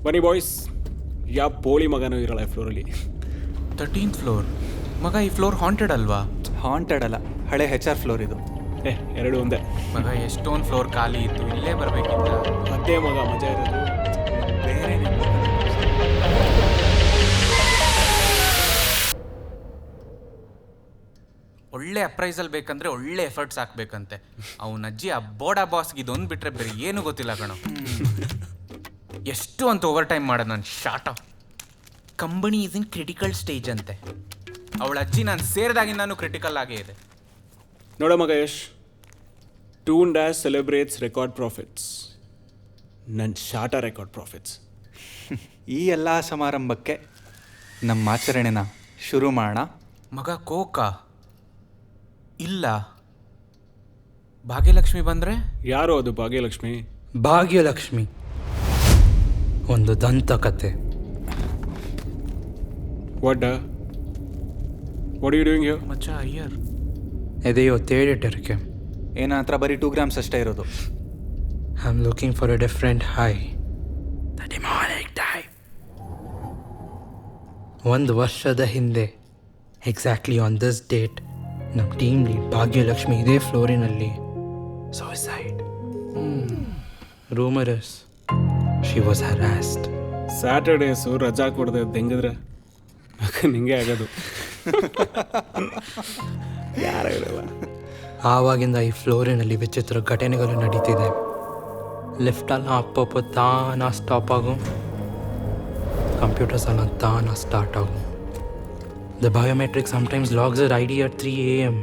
ಬನ್ನಿ ಬಾಯ್ಸ್, ಯಾವ ಪೋಳಿ ಮಗನೂ ಇರಲ್ಲ ಈ ಫ್ಲೋರಲ್ಲಿ. 13th ಫ್ಲೋರ್ ಮಗ. ಈ ಫ್ಲೋರ್ ಹಾಂಟೆಡ್ ಅಲ್ವಾ? ಹಾಂಟೆಡ್ ಅಲ್ಲ, ಹಳೆ HR ಫ್ಲೋರ್ ಇದು. ಎರಡು ಒಂದೇ ಮಗ. ಎಷ್ಟೊಂದು ಫ್ಲೋರ್ ಖಾಲಿ ಇತ್ತು, ಇಲ್ಲೇ ಬರಬೇಕಿತ್ತ. ಅದೇ ಮಗ ಮಜಾ ಇರೋದು. ಬೇರೆ ಒಳ್ಳೆ ಅಪ್ರೈಸಲ್ ಬೇಕಂದ್ರೆ ಒಳ್ಳೆ ಎಫರ್ಟ್ಸ್ ಹಾಕ್ಬೇಕಂತೆ. ಅವನ ಅಜ್ಜಿ ಆ ಬೋಡಾ ಬಾಸ್ಗೆ ಇದೊಂದು ಬಿಟ್ರೆ ಬೇರೆ ಏನೂ ಗೊತ್ತಿಲ್ಲ ಕಣೋ. ಎಷ್ಟು ಅಂತ ಓವರ್ ಟೈಮ್ ಮಾಡೋದು ನಾನು. Short of company is in critical stage ಅಂತೆ. ಅವಳ ಅಜ್ಜಿ ನಾನು ಸೇರಿದಾಗಿಂದ ನಾನು ಕ್ರಿಟಿಕಲ್ ಆಗೇ ಇದೆ. ನೋಡ ಮಗ Yash, tune dash celebrates record profits. ನನ್ನ ಶಾರ್ಟ ರೆಕಾರ್ಡ್ ಪ್ರಾಫಿಟ್ಸ್. ಈ ಎಲ್ಲ ಸಮಾರಂಭಕ್ಕೆ ನಮ್ಮ ಆಚರಣೆನ ಶುರು ಮಾಡೋಣ. ಮಗ ಕೋಕಾ ಇಲ್ಲ. ಭಾಗ್ಯಲಕ್ಷ್ಮಿ ಬಂದರೆ? ಯಾರು ಅದು ಭಾಗ್ಯಲಕ್ಷ್ಮಿ? ಭಾಗ್ಯಲಕ್ಷ್ಮಿ ಒಂದು ದಂತಕತೆ. What are you doing here? ಮಚ್ಚ ಅಯ್ಯರ್ ಎದೆಯೋ ತೇಡಿಟ್ಟರಕ್ಕೆ. ಏನ ಹತ್ರ ಬರೀ 2 grams ಅಷ್ಟೇ ಇರೋದು. I am looking for a different high, the demonic type. 1 ವರ್ಷದ ಹಿಂದೆ ಎಕ್ಸಾಕ್ಟ್ಲಿ ಆನ್ ದಿಸ್ ಡೇಟ್ ನಮ್ಮ ಟೀಮ್ ಲೀಡ್ ಭಾಗ್ಯಲಕ್ಷ್ಮಿ ಇದೇ ಫ್ಲೋರಿನಲ್ಲಿ suicide. Rumours she was harassed. Saturdays ರಜಾ ಕೊಡದೆ ತೆಂಗಿದ್ರೆ ನಿಂಗೆ ಆಗೋದು. ಯಾರಾಗಿರಲ್ಲ. ಆವಾಗಿಂದ ಈ ಫ್ಲೋರಿನಲ್ಲಿ ವಿಚಿತ್ರ ಘಟನೆಗಳು ನಡೀತಿದೆ. ಲಿಫ್ಟಲ್ಲ ಅಪ್ಪಪ್ಪ ತಾನ ಸ್ಟಾಪ್ ಆಗು, ಕಂಪ್ಯೂಟರ್ಸ್ ಎಲ್ಲ ತಾನ ಸ್ಟಾರ್ಟ್ ಆಗು. The biometric sometimes logs her ID at 3 a.m.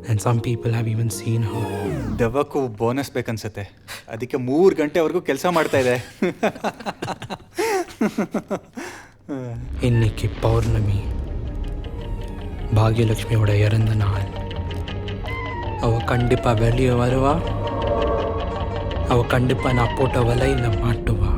and some people have even seen her. ದೆವ್ವಕ್ಕೂ ಬೋನಸ್ ಬೇಕನ್ಸುತ್ತೆ, ಅದಕ್ಕೆ 3 ಗಂಟೆವರೆಗೂ ಕೆಲಸ ಮಾಡ್ತಾ ಇದೆ. இன்னைக்கு பௌர்ணமி, பாக்யலட்சுமியோட இறந்த நாள். அவ கண்டிப்பா வெளியே வருவா. அவ கண்டிப்பா நான் போட்ட வலையில மாட்டுவா.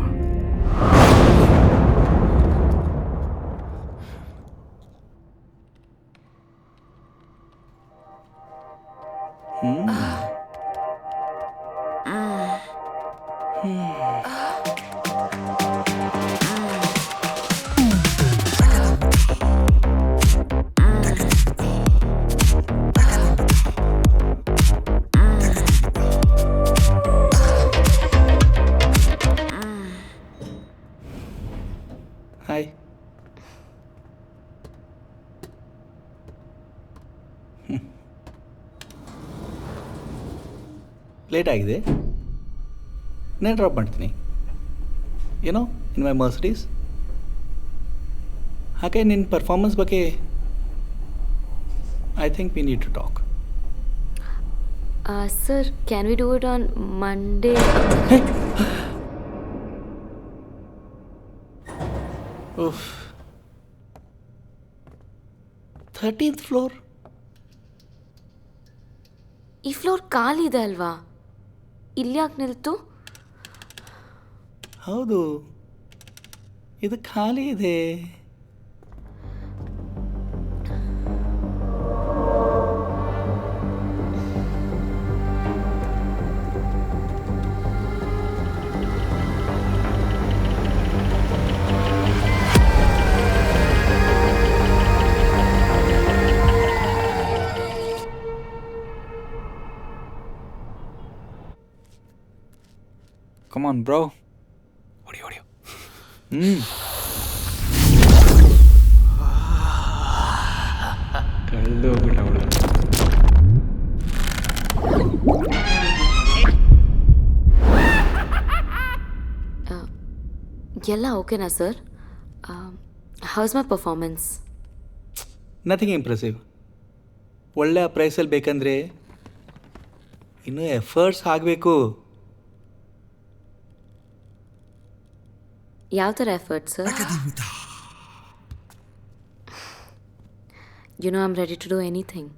ಹಾಯ್. ಲೇಟ್ ಆಗಿದೆ, ನಾನು ಡ್ರಾಪ್ ಮಾಡ್ತೀನಿ. ಏನೋ ಇನ್ ಮೈ ಮರ್ಸಿಡೀಸ್. ಹಾಗೆ ನಿನ್ನ ಪರ್ಫಾರ್ಮೆನ್ಸ್ ಬಗ್ಗೆ I think we need to talk. Sir, can we do it on Monday? Oof. 13th floor. ಈ ಫ್ಲೋರ್ ಖಾಲಿ ಇದೆ ಅಲ್ವಾ? ಇಲ್ಲಿ ಯಾಕೆ ನಿಲ್ತು? ಹೌದು, ಇದು ಖಾಲಿ ಇದೆ. Come on, bro. ಹೊಡಿಯೋ. ಕಳ್ದೋಗ್ಬಿಟ್ಟ ಅವಳು. ಎಲ್ಲ ಓಕೆನಾ sir? How's my performance? Nothing impressive. ಒಳ್ಳೆ ಪ್ರೈಸಲ್ಲಿ ಬೇಕಂದರೆ ಇನ್ನೂ ಎಫರ್ಟ್ಸ್ ಆಗಬೇಕು. ಯಾವ ಥರ effort sir? You know I am ready to do anything.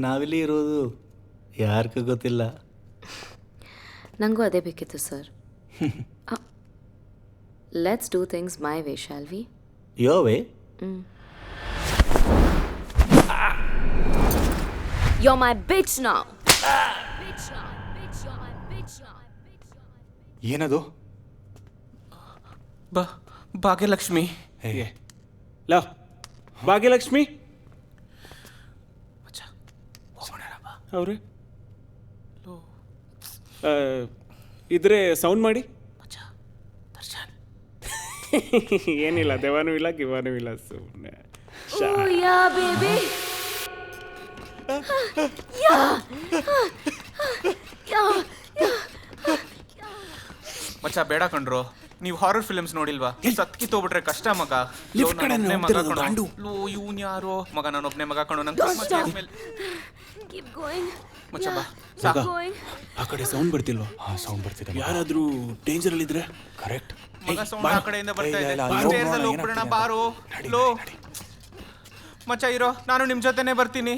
ನಾವಿಲ್ಲಿ ಇರೋದು ಯಾರಿಗೂ ಗೊತ್ತಿಲ್ಲ. ನನಗೂ ಅದೇ ಬೇಕಿತ್ತು sir. Let's do things my way shall we? Your way. You're my bitch now. ಏನದು? ಭಾಗ್ಯಲಕ್ಷ್ಮಿ. ಹೇಗೆ ಲಾ ಭಾಗ್ಯಲಕ್ಷ್ಮಿ ಅವ್ರೆ ಇದ್ರೆ ಸೌಂಡ್ ಮಾಡಿ. ಏನಿಲ್ಲ, ದೆವಾನೂ ಇಲ್ಲ ಗಿವಾನೂ ಇಲ್ಲ, ಸುಮ್ಮನೆ. Oh yeah baby. ಮಚ್ಚ ಬೇಡ ಕಣ್ರು, ನೀವು ಹಾರರ್ ಫಿಲ್ಮ್ಸ್ ನೋಡಿಲ್ವಾ? ಸತ್ಕಿ ತೋಬಿಟ್ರೆ ಕಷ್ಟ ಮಗ. Lift ಕಡೆ ನೋಡ್ತಿರೋದು ಗಾಂಡು. ಇವ್ನು ಯಾರೋ ಮಗ, ನಾನು ಒಬ್ಬನೇ ಮಗ ಕಣೋ. ನಂಗೆ Keep going. ಮಚ್ಚ ಬಾ. Keep going. ಆ ಕಡೆ ಸೌಂಡ್ ಬರ್ತಿಲ್ವಾ? ಸೌಂಡ್ ಬರ್ತಿದೆ. ಯಾರಾದ್ರೂ ಡೇಂಜರ್ ಅಲ್ಲಿ ಇದ್ರೆ ಕರೆಕ್ಟ್. ಮಗ ಸೌಂಡ್ ಆ ಕಡೆಯಿಂದ ಬರ್ತಾ ಇದೆ. ಇಲ್ಲ, ಸ್ಟೇರ್ಸ್ ಅಲ್ಲಿ ಹೋಗ್ಬಿಡೋಣ ಬಾರೋ. ಲೋ ಮಚ್ಚ ಇರೋ, ನಾನು ನಿಮ್ಮ ಜೊತೆನೆ ಬರ್ತೀನಿ.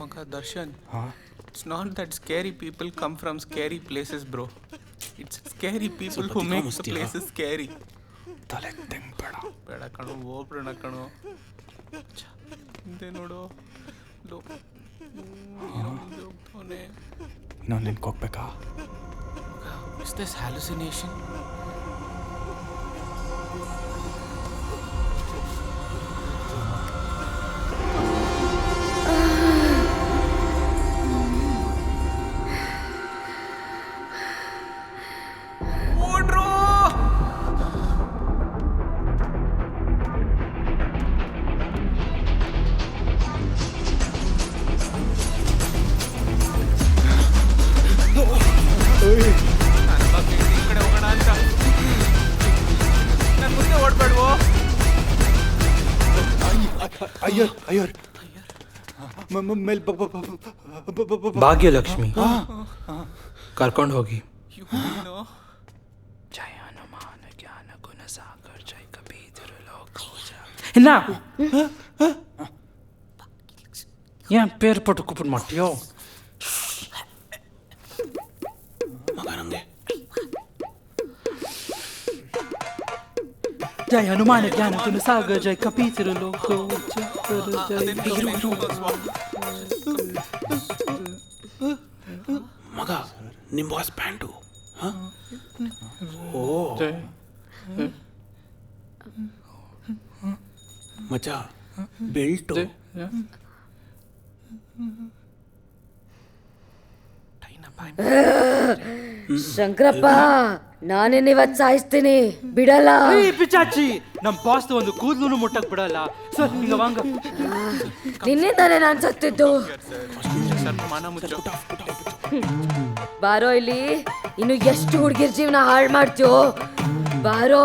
ಮಗ Darshan, it's not that scary people come from scary places bro. It's scary people who make the places scary. ತಲೆ ತೆಂಬೇಡ. ಬೇಡ ಕಣೋ, ಹೋಗ್ಬಿಡೋಣ ಕಣೋ. ಹಿಂದೆ ನೋಡು. ಲೋ ಇನ್ನೊಂದು ನಿನ್ಗೆ ಹೋಗ್ಬೇಕಾ? Is this hallucination? ಅಯ್ಯೋ ಅಯ್ಯೋ ಭಾಗ್ಯಲಕ್ಷ್ಮಿ ಕರ್ಕೊಂಡು ಹೋಗಿ. ಜಯ ಹನುಮಾನ ಜ್ಞಾನ ಗುಣ ಸಾಗರ್ ಜಯ ಕಬೀರ್ ಲೋಕ ಇನ್ನ ಏನ್ ಪೇರ್ ಪಟ್ಟು ಕುಪ್ಪು ಮಾಡ್ತೀಯೋ ಮಗ? ನಂಗೆ ಜಯ ಹನುಮಾನ ಜ್ಞಾನ ಗುಣ ಸಾಗರ್ ಜಯ ಕಬೀರ್ ಲೋಕ ಮಗ ನಿಮ್ಮ ಬಾಸ್ ಪ್ಯಾಂಟು. ಓ ಮಚ್ಚ ಬೆಲ್ಟು. ಶಂಕರಪ್ಪ, ನಾನೇನು ಇವತ್ತು ಸಾಯಿಸ್ತೀನಿ, ಬಿಡಲ್ಲ. ಪಿಚಾಚಿ, ನಮ್ಮ ಬಾಸ್ ಒಂದು ಕೂದಲು ಮುಟ್ಟಕ್ ಬಿಡಲ್ಲ ಸರ್. ಈಗ ವಾಂಗ ನಿನ್ನಿಂದಾನೆ ನಾನು ಸತ್ತಿದ್ದು. ಬಾರೋ ಇಲ್ಲಿ, ಇನ್ನು ಎಷ್ಟು ಹುಡುಗಿರ್ ಜೀವನ ಹಾಳು ಮಾಡ್ತೀವೋ. ಬಾರೋ,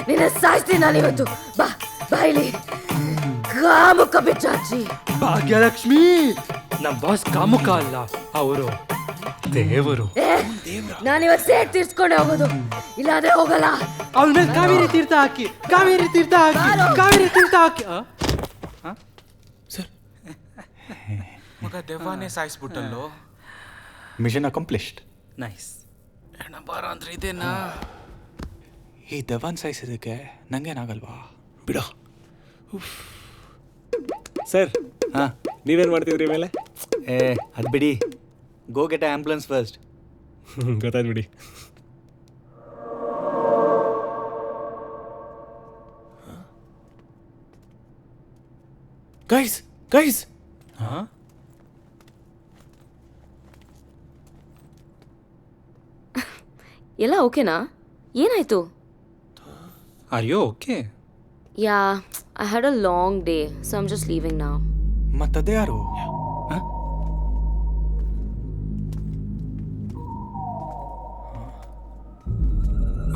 ನಿನ್ನ ಸಾಯಿಸ್ತೀನಿ ನಾನು ಇವತ್ತು. ಬಾ ಬಾ ಇಲ್ಲಿ, ಕಾಮುಕ ಪಿಚಾಚಿ. ಭಾಗ್ಯಲಕ್ಷ್ಮಿ, ನಮ್ಮ ಬಾಸ್ ಕಾಮುಕ ಅಲ್ಲ, ಅವರು ದೇವರು. ನಾನಿವತ್ತು ಸೇಟ್ ತೀರ್ಸ್ಕೊಂಡೆ ಹೋಗೋದು, ಇಲ್ಲಾಂದ್ರೆ ಹೋಗಲ್ಲ. ಅವನ ಕಾವೇರಿ ತೀರ್ಥ ಹಾಕಿ, ಕಾವೇರಿ ತೀರ್ಥ ಹಾಕಿ, ಕಾವೇರಿ ತೀರ್ಥ ಹಾಕಿ. ಸರ್ ಮಗ ದೆವ್ವನೇ ಸಾಯಿಸ್ಬಿಟ್ಟಲ್ಲೋ. Mission accomplished. ನೈಸ್. ಹೆಣ ಬಾರ ಅಂದ್ರೆ ಇದೇನಾ? ಈ ದೆವ್ವನ್ ಸಾಯಿಸೋದಕ್ಕೆ ನಂಗೇನಾಗಲ್ವಾ? ಬಿಡ. ಸರ್ ಹಾಂ, ನೀವೇನು ಮಾಡ್ತಿದ್ರಿ ಮೇಲೆ? ಅದು ಬಿಡಿ, ಗೋ ಗೆಟ್ ಆ್ಯಂಬುಲೆನ್ಸ್ ಫಸ್ಟ್. ಗೊತ್ತಾಯ್ತು ಬಿಡಿ. ಗೈಸ್ ಗೈಸ್, ಎಲ್ಲ ಓಕೆನಾ? ಏನಾಯ್ತು? Are you okay? Yeah, I had a long day, so I'm just leaving now. ಮತ್ತದೇ ಯಾರು?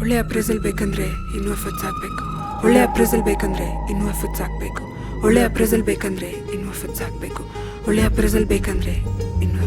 ಒಳ್ಳೆ ಅಪ್ರೈಸಲ್ ಬೇಕಂದ್ರೆ ಇನ್ನೂ ಎಫರ್ಟ್ಸ್ ಹಾಕಬೇಕು. ಒಳ್ಳೆ ಅಪ್ರೈಸಲ್ ಬೇಕಂದ್ರೆ ಇನ್ನೂ ಎಫರ್ಟ್ಸ್ ಹಾಕಬೇಕು. ಒಳ್ಳೆ ಅಪ್ರೈಸಲ್ ಬೇಕಂದ್ರೆ ಇನ್ನೂ ಎಫರ್ಟ್ಸ್ ಹಾಕಬೇಕು. ಒಳ್ಳೆ ಅಪ್ರೈಸಲ್ ಬೇಕಂದ್ರೆ ಇನ್ನೂ